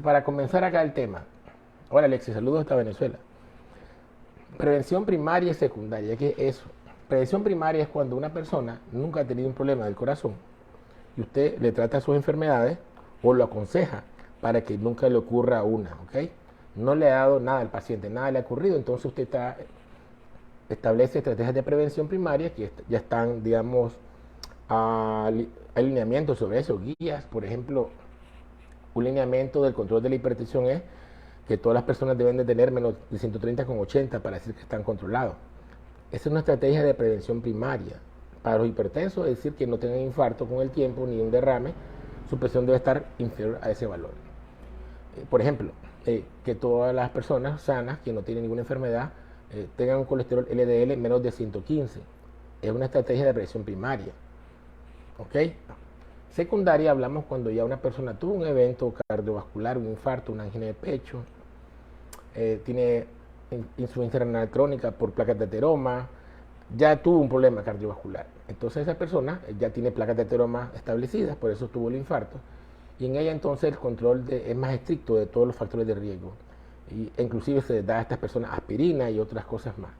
Para comenzar acá el tema. Hola Alexis, saludos hasta Venezuela. Prevención primaria y secundaria, ¿qué es eso? Prevención primaria es cuando una persona nunca ha tenido un problema del corazón y usted le trata sus enfermedades o lo aconseja para que nunca le ocurra una, ¿ok? No le ha dado nada al paciente, nada le ha ocurrido, entonces establece estrategias de prevención primaria que ya están, digamos, alineamientos sobre eso, guías, por ejemplo, un lineamiento del control de la hipertensión es que todas las personas deben de tener menos de 130/80 para decir que están controlados. Esa es una estrategia de prevención primaria. Para los hipertensos, es decir, que no tengan infarto con el tiempo ni un derrame, su presión debe estar inferior a ese valor. Por ejemplo, que todas las personas sanas que no tienen ninguna enfermedad tengan un colesterol LDL menos de 115. Es una estrategia de prevención primaria. ¿Ok? Secundaria hablamos cuando ya una persona tuvo un evento cardiovascular, un infarto, una angina de pecho, tiene insuficiencia renal crónica por placas de ateroma, ya tuvo un problema cardiovascular. Entonces esa persona ya tiene placas de ateroma establecidas, por eso tuvo el infarto. Y en ella entonces el control es más estricto de todos los factores de riesgo. Inclusive se da a estas personas aspirina y otras cosas más.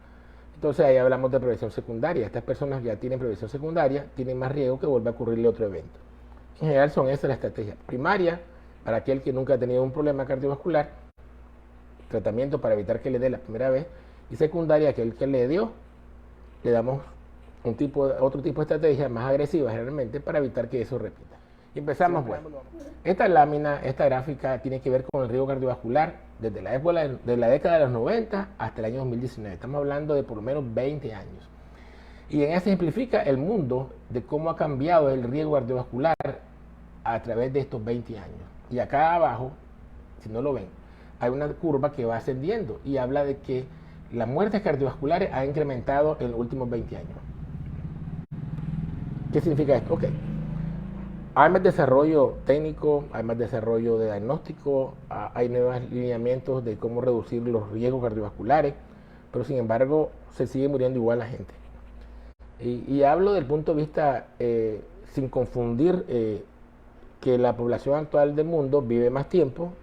Entonces ahí hablamos de prevención secundaria. Estas personas ya tienen prevención secundaria, tienen más riesgo que vuelva a ocurrirle otro evento. En general son esas las estrategias. Primaria, para aquel que nunca ha tenido un problema cardiovascular, tratamiento para evitar que le dé la primera vez. Y secundaria, aquel que le dio, le damos otro tipo de estrategia más agresiva generalmente para evitar que eso repita. Y empezamos, bueno. Esta lámina, esta gráfica tiene que ver con el riesgo cardiovascular desde la década de los 90 hasta el año 2019. Estamos hablando de por lo menos 20 años. Y en ella se ejemplifica el mundo de cómo ha cambiado el riesgo cardiovascular a través de estos 20 años. Y acá abajo, si no lo ven, hay una curva que va ascendiendo y habla de que las muertes cardiovasculares han incrementado en los últimos 20 años. ¿Qué significa esto? Ok. Hay más desarrollo técnico, hay más desarrollo de diagnóstico, hay nuevos lineamientos de cómo reducir los riesgos cardiovasculares, pero sin embargo se sigue muriendo igual la gente. Y hablo del punto de vista sin confundir que la población actual del mundo vive más tiempo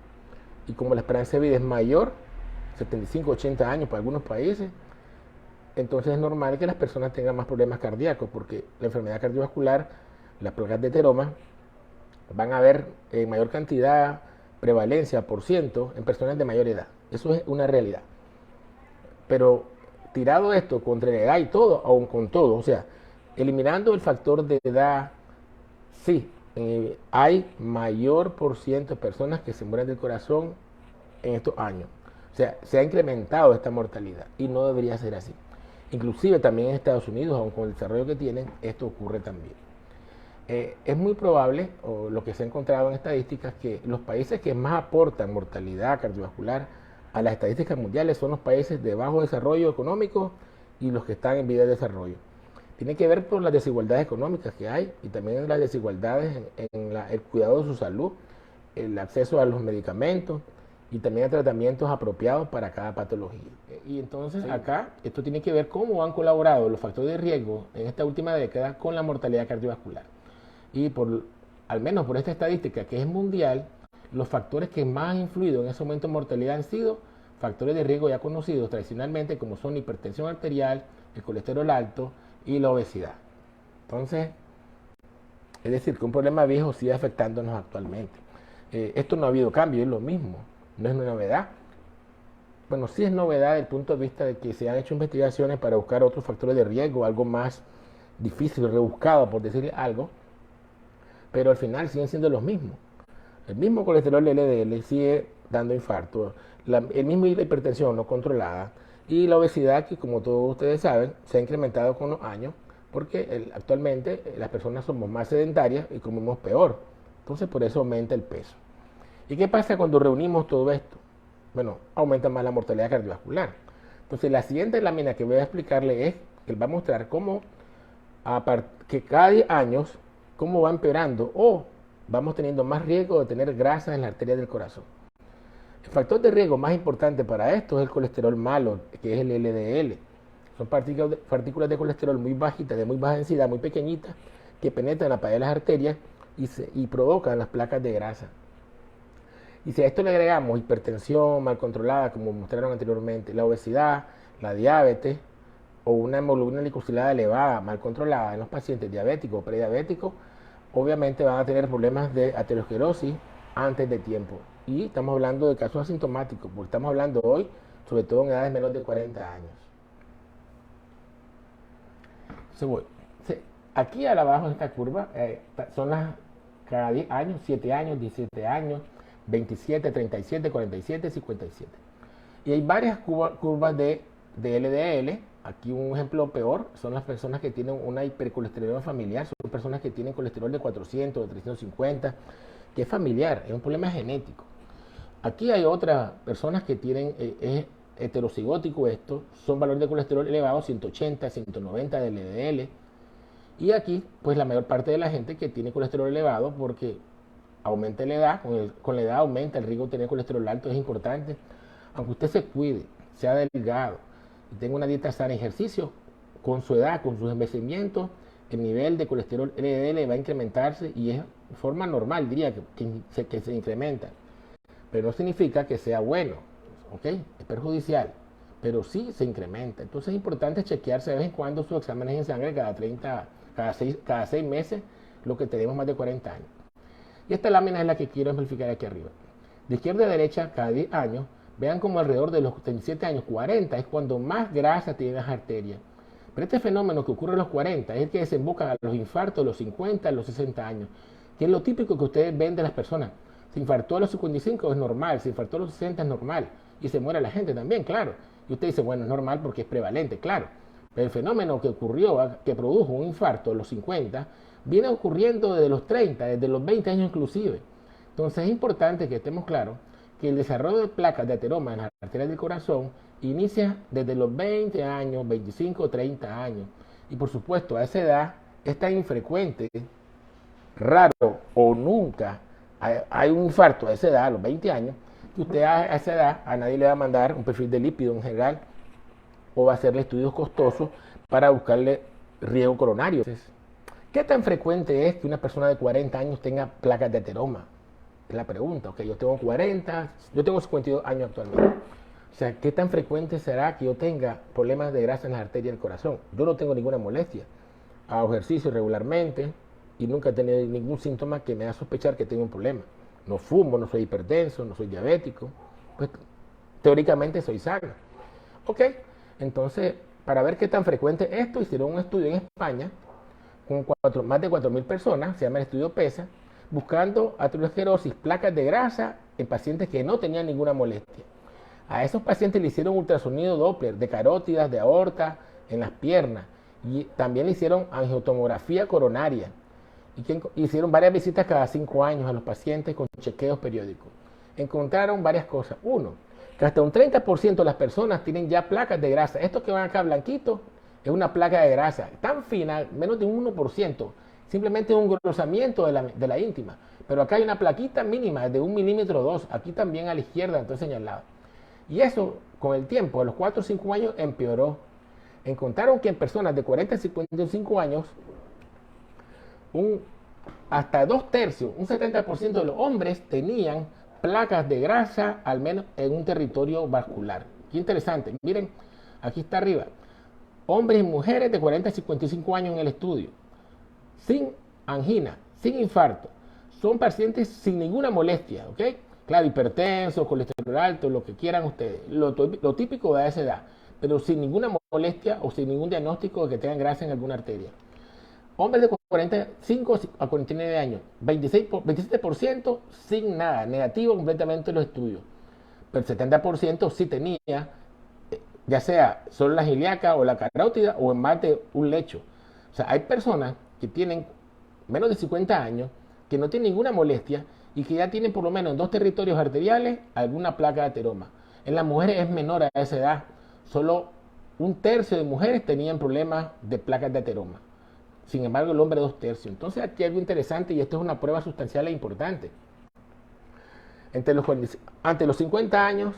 y como la esperanza de vida es mayor, 75-80 años para algunos países, entonces es normal que las personas tengan más problemas cardíacos porque la enfermedad cardiovascular, las placas de ateroma, van a haber en mayor cantidad, prevalencia por ciento en personas de mayor edad. Eso es una realidad. Pero tirado esto contra la edad y todo, aún con todo, o sea, eliminando el factor de edad, sí, hay mayor por ciento de personas que se mueren del corazón en estos años. O sea, se ha incrementado esta mortalidad y no debería ser así. Inclusive también en Estados Unidos, aun con el desarrollo que tienen, esto ocurre también. Es muy probable, o lo que se ha encontrado en estadísticas, que los países que más aportan mortalidad cardiovascular a las estadísticas mundiales son los países de bajo desarrollo económico y los que están en vía de desarrollo. Tiene que ver por las desigualdades económicas que hay y también las desigualdades en el cuidado de su salud, el acceso a los medicamentos y también a tratamientos apropiados para cada patología. Y entonces acá esto tiene que ver cómo han colaborado los factores de riesgo en esta última década con la mortalidad cardiovascular. Y al menos por esta estadística que es mundial, los factores que más han influido en ese aumento de mortalidad han sido factores de riesgo ya conocidos tradicionalmente como son hipertensión arterial, el colesterol alto y la obesidad. Entonces, es decir, que un problema viejo sigue afectándonos actualmente. Esto no ha habido cambio, es lo mismo, no es una novedad. Bueno, sí es novedad desde el punto de vista de que se han hecho investigaciones para buscar otros factores de riesgo, algo más difícil, rebuscado, por decir algo, pero al final siguen siendo los mismos. El mismo colesterol LDL sigue dando infarto, el mismo hipertensión no controlada y la obesidad que como todos ustedes saben se ha incrementado con los años porque actualmente las personas somos más sedentarias y comemos peor. Entonces por eso aumenta el peso. ¿Y qué pasa cuando reunimos todo esto? Bueno, aumenta más la mortalidad cardiovascular. Entonces la siguiente lámina que voy a explicarle es que va a mostrar cómo que cada 10 años cómo va empeorando o vamos teniendo más riesgo de tener grasa en la arteria del corazón. El factor de riesgo más importante para esto es el colesterol malo, que es el LDL. Son partículas de colesterol muy bajitas, de muy baja densidad, muy pequeñitas, que penetran la pared de las arterias y provocan las placas de grasa. Y si a esto le agregamos hipertensión mal controlada, como mostraron anteriormente, la obesidad, la diabetes o una hemoglobina glicosilada elevada mal controlada en los pacientes diabéticos o prediabéticos, obviamente van a tener problemas de aterosclerosis antes de tiempo. Y estamos hablando de casos asintomáticos, porque estamos hablando hoy sobre todo en edades menos de 40 años. Aquí abajo en esta curva son las cada 10 años, 7 años, 17 años, 27, 37, 47, 57. Y hay varias curvas de LDL. Aquí un ejemplo peor son las personas que tienen una hipercolesterolemia familiar, son personas que tienen colesterol de 400, de 350, que es familiar, es un problema genético. Aquí hay otras personas que tienen, es heterocigótico esto, son valores de colesterol elevados, 180, 190 de LDL. Y aquí, pues la mayor parte de la gente que tiene colesterol elevado, porque aumenta la edad, con la edad aumenta el riesgo de tener colesterol alto, es importante. Aunque usted se cuide, sea delgado y tenga una dieta sana, ejercicio, con su edad, con sus envejecimientos, el nivel de colesterol LDL va a incrementarse y es de forma normal, diría que se incrementa. Pero no significa que sea bueno, ¿ok? Es perjudicial, pero sí se incrementa. Entonces es importante chequearse de vez en cuando sus exámenes en sangre cada 6 meses, lo que tenemos más de 40 años. Y esta lámina es la que quiero ejemplificar aquí arriba. De izquierda a derecha, cada 10 años, vean como alrededor de los 37 años, 40, es cuando más grasa tienen las arterias. Pero este fenómeno que ocurre a los 40 es el que desemboca a los infartos a los 50, a los 60 años, que es lo típico que ustedes ven de las personas. Se infartó a los 55 es normal, se infartó a los 60 es normal, y se muere la gente también, claro. Y usted dice, bueno, es normal porque es prevalente, claro. Pero el fenómeno que ocurrió, que produjo un infarto a los 50, viene ocurriendo desde los 30, desde los 20 años inclusive. Entonces es importante que estemos claros que el desarrollo de placas de ateroma en las arterias del corazón inicia desde los 20 años, 25, 30 años. Y por supuesto, a esa edad es tan infrecuente, raro o nunca hay un infarto a esa edad, a los 20 años, que usted a esa edad a nadie le va a mandar un perfil de lípido en general o va a hacerle estudios costosos para buscarle riesgo coronario. ¿Qué tan frecuente es que una persona de 40 años tenga placas de ateroma? Es la pregunta. Okay, yo tengo 40, yo tengo 52 años actualmente. O sea, ¿qué tan frecuente será que yo tenga problemas de grasa en las arterias del corazón? Yo no tengo ninguna molestia. Hago ejercicio regularmente y nunca he tenido ningún síntoma que me haga sospechar que tengo un problema. No fumo, no soy hipertenso, no soy diabético. Pues teóricamente soy sano. Ok, entonces, para ver qué tan frecuente es esto, hicieron un estudio en España con más de 4.000 personas, se llama el estudio PESA, buscando aterosclerosis, placas de grasa en pacientes que no tenían ninguna molestia. A esos pacientes le hicieron ultrasonido Doppler de carótidas, de aorta, en las piernas, y también le hicieron angiotomografía coronaria. Y hicieron varias visitas cada 5 años a los pacientes con chequeos periódicos. Encontraron varias cosas. Uno, que hasta un 30% de las personas tienen ya placas de grasa. Estos que van acá blanquitos es una placa de grasa tan fina, menos de un 1%. Simplemente es un engrosamiento de la íntima. Pero acá hay una plaquita mínima de 1 milímetro o 2. Aquí también a la izquierda, entonces señalado. Y eso, con el tiempo, a los 4 o 5 años, empeoró. Encontraron que en personas de 40 a 55 años, hasta 2/3, un 70% de los hombres tenían placas de grasa, al menos en un territorio vascular. Qué interesante. Miren, aquí está arriba. Hombres y mujeres de 40 a 55 años en el estudio, sin angina, sin infarto. Son pacientes sin ninguna molestia, ¿ok? Claro, hipertensos, colesterol alto, lo que quieran ustedes. Lo típico de esa edad, pero sin ninguna molestia o sin ningún diagnóstico de que tengan grasa en alguna arteria. Hombres de 45 a 49 años, 27% sin nada, negativo completamente en los estudios. Pero el 70% sí tenía, ya sea solo la ilíaca o la carótida o en más de un lecho. O sea, hay personas que tienen menos de 50 años que no tienen ninguna molestia y que ya tienen por lo menos en 2 territorios arteriales alguna placa de ateroma. En las mujeres es menor a esa edad. Solo 1/3 de mujeres tenían problemas de placas de ateroma. Sin embargo, el hombre 2/3. Entonces aquí hay algo interesante y esto es una prueba sustancial e importante. Ante los 50 años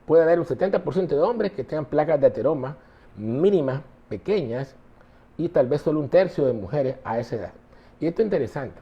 puede haber un 70% de hombres que tengan placas de ateroma mínimas, pequeñas, y tal vez solo 1/3 de mujeres a esa edad. Y esto es interesante.